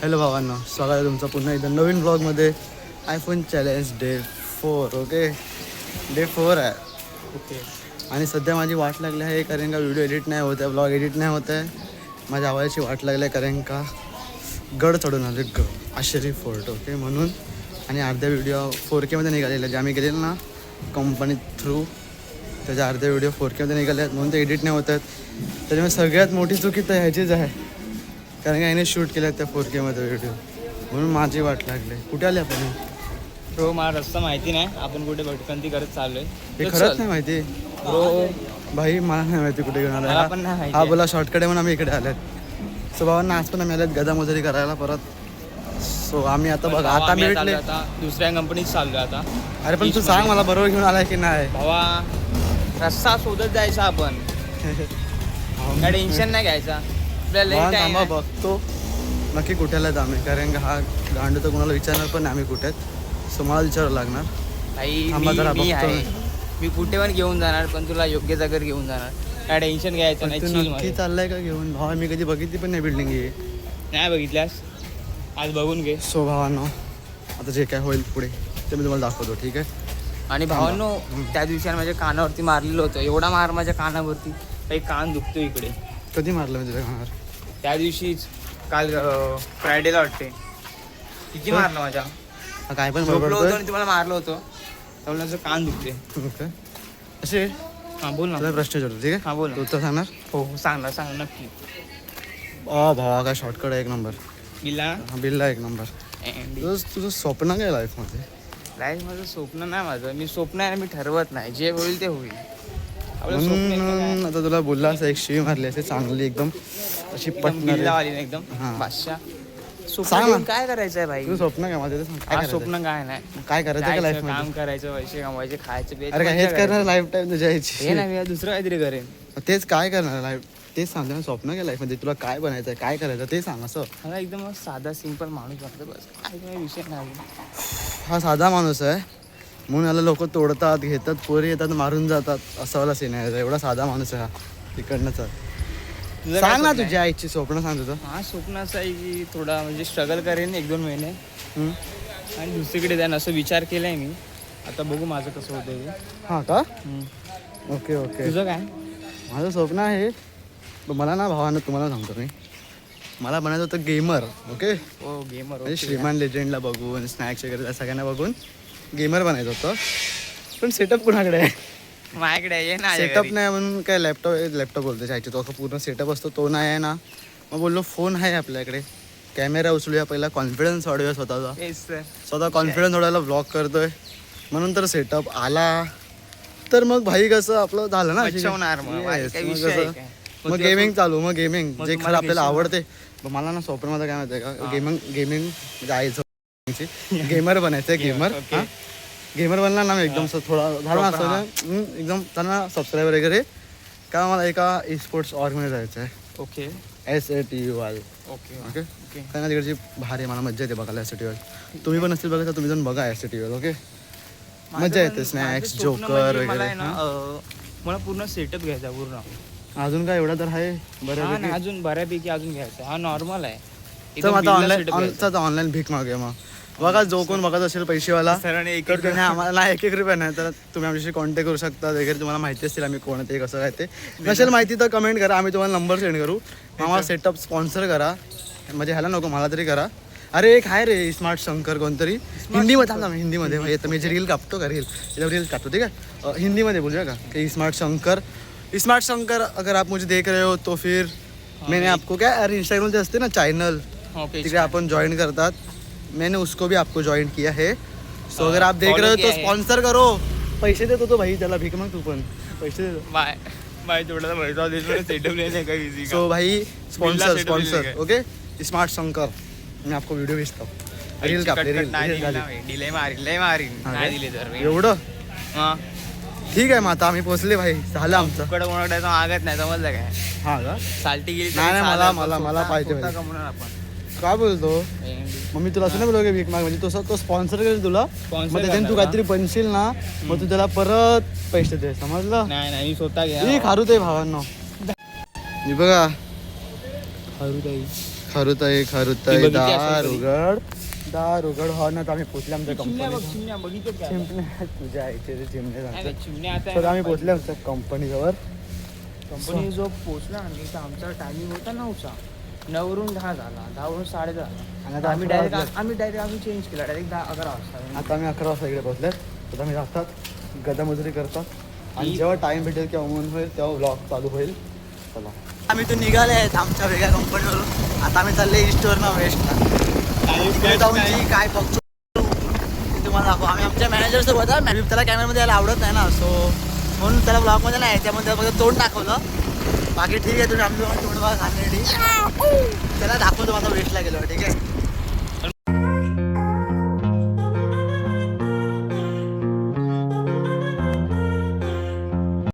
Hello भावांनो, स्वागत आहे तुमचं पुन्हा एकदा नवीन ब्लॉगमध्ये. IPhone challenge day 4. Okay, day 4 आहे. ओके. आणि सध्या माझी वाट लागली आहे कारण का व्हिडिओ एडिट नाही होत आहे, ब्लॉग एडिट नाही होत आहे. माझ्या आवाजाची वाट लागली आहे कारण का गड चढून आले, आश्चर्य फोर्ट. ओके, म्हणून. आणि अर्ध्या व्हिडिओ 4Kमध्ये निघालेले जे आम्ही गेलेलो ना कंपनी थ्रू, त्याच्या अर्ध्या व्हिडिओ 4Kमध्ये निघाले आहेत म्हणून ते एडिट नाही होत आहेत. त्याच्यामुळे सगळ्यात मोठी चुकी तर ह्याचीच आहे कारण का याने शूट केलं त्या 4Kमध्ये व्हिडिओ, म्हणून माझी वाट लागली. कुठे आले आपण? ब्रो मला रस्ता माहिती नाही, आपण कुठे भटकंती करत चाललोय हे खरंच नाही माहिती ब्रो. भाई मला नाही माहिती कुठे घेऊन मला पण नाही आला. माहिती. हा बोला शॉर्टकट आहे म्हणून आम्ही इकडे आलेत. सो भावांना आज पण आम्ही आलेत गदामजुरी करायला परत. सो आम्ही आता बघा आता मी भेटले आता दुसऱ्या कंपनीत चाललोय आता. अरे पण तू सांग मला बरोबर घेऊन आलाय की नाही. भावा रस्ता शोधत जायचा आपण, काय टेन्शन नाही घ्यायचा. आपल्याला late आहे थांबा ना. बघतो नक्की कुठे आलात आम्ही, कारण का हा गांडू तर कोणाला विचारणार पण नाही आम्ही कुठे आहेत. सो मला विचारावं लागणार. भाई थांबा जरा मी बघतो. आहे, मी कुठे पण घेऊन जाणार, पण तुला योग्य जागेवर घेऊन जाणार. काय टेन्शन घ्यायचं नाही. तू chill नक्की मध्ये. चाललाय का घेऊन? भावा मी कधी बघितली पण नाही बिल्डिंग ही. नाही बघितल्यास आज बघून घे. सो भावांनो आता जे काय होईल पुढे ते मी तुम्हाला दाखवतो, ठीक आहे. आणि भावांनो त्या दिवशी माझ्या कानावरती मारलेलं होतं, एवढा मार माझ्या कानावरती, काही कान दुखतो इकडे. कधी मारलं मी तुझ्या कानावर? त्या दिवशीच काल फ्रायडेला वाटते. किती मारलं माझ्या, हा काय पण झोपलो होतो बरोबर आणि तुम्हाला मारलं होतं, त्यामुळे माझं कान दुखते. ओके. असे हां बोल ना. तुला प्रश्न विचारतो, ठीक आहे. हां बोल तू ना. तर सांगणार. हो हो सांग नक्की. भावा काय शॉर्टकट आहे एक नंबर. बिला हा बिल्ला एक नंबर. तुझं स्वप्न काय लाईफमध्ये? लाईफ माझं स्वप्न नाही, माझं मी स्वप्न आहे, मी ठरवत नाही, जे होईल ते होईल. आपलं स्वप्न एकटं काय? म्हणून आता तुला बोलला असं एक शिवी मारली असे चांगली एकदम अशी एकदम पटणारी. बिल्लावाली ना एकदम. हां. बादशाह. सांग स्वप्न ना. घेऊन काय करायचं आहे भाई? तुझं स्वप्न काय माझं ते सांग. काय हा करायचं? स्वप्न काय नाही, काय करायचं का जायचं, लाईफमध्ये? काम करायचं, पैसे कमवायचे, खायचं प्यायचं, अरे काय हेच मजा करणार करायची. लाईफ टाईम तुझ्या हे ह्याची? नाही, मी दुसरं काहीतरी करेन. तेच काय करणार लाईफ, तेच सांगते ना. स्वप्न काय लाईफमध्ये तुला काय बनायचं काय करायचं ते सांग. असं मला एकदम साधा सिंपल माणूस वाटतं, बस काही विषय नाही. हा साधा माणूस आहे म्हणून याला लोक तोडतात, घेतात, पोरी येतात, मारून जातात, असं वाला सीन आहे. एवढा साधा माणूस आहे हा तिकडनंच. तुझं काय सांग ना स्वप्न आहे? तुझ्या आईची स्वप्न सांग तुझं. हा स्वप्न असं आहे की थोडा म्हणजे स्ट्रगल करेन 1-2 महिने हम्म. आणि दुसरीकडे जाईन असं विचार केलाय मी. आता बघू माझं कसं होतं ते. हा का? Okay okay. तुझं काय? माझं स्वप्न आहे पण मला ना भावानं तुम्हाला सांगतो मी, मला बनायचं होतं गेमर. ओके, हो गेमर. म्हणजे श्रीमान लेजंडला बघून, स्नॅक्स वगैरे त्या सगळ्यांना बघून गेमर बनायचं होतं. पण सेटअप कुणाकडे आहे? माझ्याकडे ये ना. सेटअप नाही म्हणून काय लॅपटॉप बोलतो जायचे तो पूर्ण सेटअप असतो तो नाही आहे ना. मग बोललो फोन आहे आपल्याकडे, कॅमेरा उचलूया, पहिला कॉन्फिडन्स वाढूया स्वतःचा. स्वतः कॉन्फिडन्स वाढवायला व्लॉग करतोय म्हणून तर सेटअप आला. तर मग भाई कसं आपलं झालं ना. मच्छवणार मग. Yes, काही मग विषय आहे कसं- काय? मग गेमिंग चालू. मग गेमिंग मग जे तुम्हाला खरं आपल्याला घेशील ना? आवडते. मग मला ना स्वप्न माझं काय माहिती आहे का, गेमिंग म्हणजे आईचं गेमर बनायचं. Gamer Okay. गेमर बनला ना मी एकदम थोडा झाला असं ना, एकदम त्यांना सबस्क्राईबर वगैरे का मला एका ई स्पोर्ट्स ऑर्गमध्ये जायचं आहे. Okay SATUI. Okay okay, okay. त्यांना तिकडची भारी मला मज्जा येते बघायला SATUI. तुम्ही पण नसतील बघायचं, तुम्ही जाऊन बघा SATUI. ओके, मज्जा येते. स्नॅक्स, जोकर वगैरे. मला पूर्ण सेटअप घ्यायचा पूर्ण. अजून काय एवढा तर आहे हा बरं. ना, अजून बऱ्यापैकी अजून घ्यायचा. हा नॉर्मल आहे. तर आता ऑनलाईन भीक मागूया. मग बघा जो कोण बघत असेल पैसेवाला सरांनी एक तर त्याने आम्हाला नाही 1-1 रुपया नाही तर तुम्ही आमच्याशी कॉन्टॅक्ट करू शकता वगैरे. तुम्हाला माहिती असतील आम्ही कोण ते कसं काय ते. नसेल माहिती तर कमेंट करा, आम्ही तुम्हाला नंबर सेंड करू. आम्हाला सेटअप स्पॉन्सर करा, म्हणजे ह्याला नको मला तरी करा. अरे एक आहे रे स्मार्ट शंकर कोणतरी, हिंदीमध्ये. थांबा हिंदीमध्ये येतं, मी जे रील कापतो का रील कापतो ठीक है, हिंदीमध्ये बोलूया का कि स्मार्ट शंकर अगर आप मुझे देख रहे हो तो फिर मैंने आपको क्या अरे इंस्टाग्राम जे असते ना चॅनल तिकडे आपण जॉईन करतात, मैंने उसको भी आपको ज्वाइन किया है. सो अगर आप देख रहे हो तो स्पॉन्सर करो. पैसे देतो तो भाई, त्याला भीक मग तू पण पैसे देतो. बाय थोड़ा पैसा दे दो, सेटअप लेने का इजी का. सो भाई setup sponsor okay. Smart Shankar मैं आपको व्हिडिओ भेजतो. रील कापले रील डिले मारीन नाही दिले तर मी. एवढं हा ठीक आहे. मग आता आम्ही पोहोचले भाई, झालं आमचं. कोणाकडे मागत नाही, समजलं काय? हा का? साल्टी गेली नाही, मला पाहिजे भाई. कमवणार आपण. काय बोलतो मग मी तुला असं नाही बोलतो भीक माग, म्हणजे तो स्पॉन्सर करेल तुला. मग त्याच्याने तू काहीतरी बनशील ना, मग तू त्याला परत पैसे दे, समजलं? नाही मी स्वतः घ्या. खारू ते भावांनो. मी बघा खारू ताई खरुताई ती खरुताई बघितली दार असेल कधी? उघड दार उघड हो ना तर आम्ही पोचले आमच्या चिमण्या बघ, कंपनी चिमण्या बघितलं का? चिमणे तुझ्या आईचे ते चिमणे नाही, सांगतात नाही, चिमण्या आता तर आम्ही पोचले आमच्या कंपनीजवळ कंपनी जो पोहोचला आणि तर आमचा टायमिंग होता 9चा 9 वरून 10 झाला 10 वरून 10:30 झाला आणि आता आम्ही 11 डायरेक्ट वाजले. आम्ही चेंज केला डायरेक्ट 11 वाजता आता आम्ही 11 वाजता इकडे पोहोचले तर आम्ही जातात गदामजुरी करतात आणि जेव्हा टाइम भेटेल किंवा ऊन होईल तेव्हा ब्लॉग चालू होईल चला आम्ही तो निघाले आहेत आमच्या वेगळ्या कंपनीवरून आता आम्ही चालले ईस्टवरनं वेस्टला तिकडे जाऊन जी काय बघतो ते तुम्हाला दाखवू आम्ही आमच्या मॅनेजर सोबत आहे मॅनेजर त्याला कॅमेरामध्ये यायला आवडत नाही ना सो म्हणून त्याला ब्लॉगमध्ये नाही त्यामध्ये फक्त तोंड दाखवलं बाकी ठीक आहे तुम्ही आम्ही तोंड बघा घालण्यासाठी त्याला दाखवतो माझा वेस्टला गेलो ठीक आहे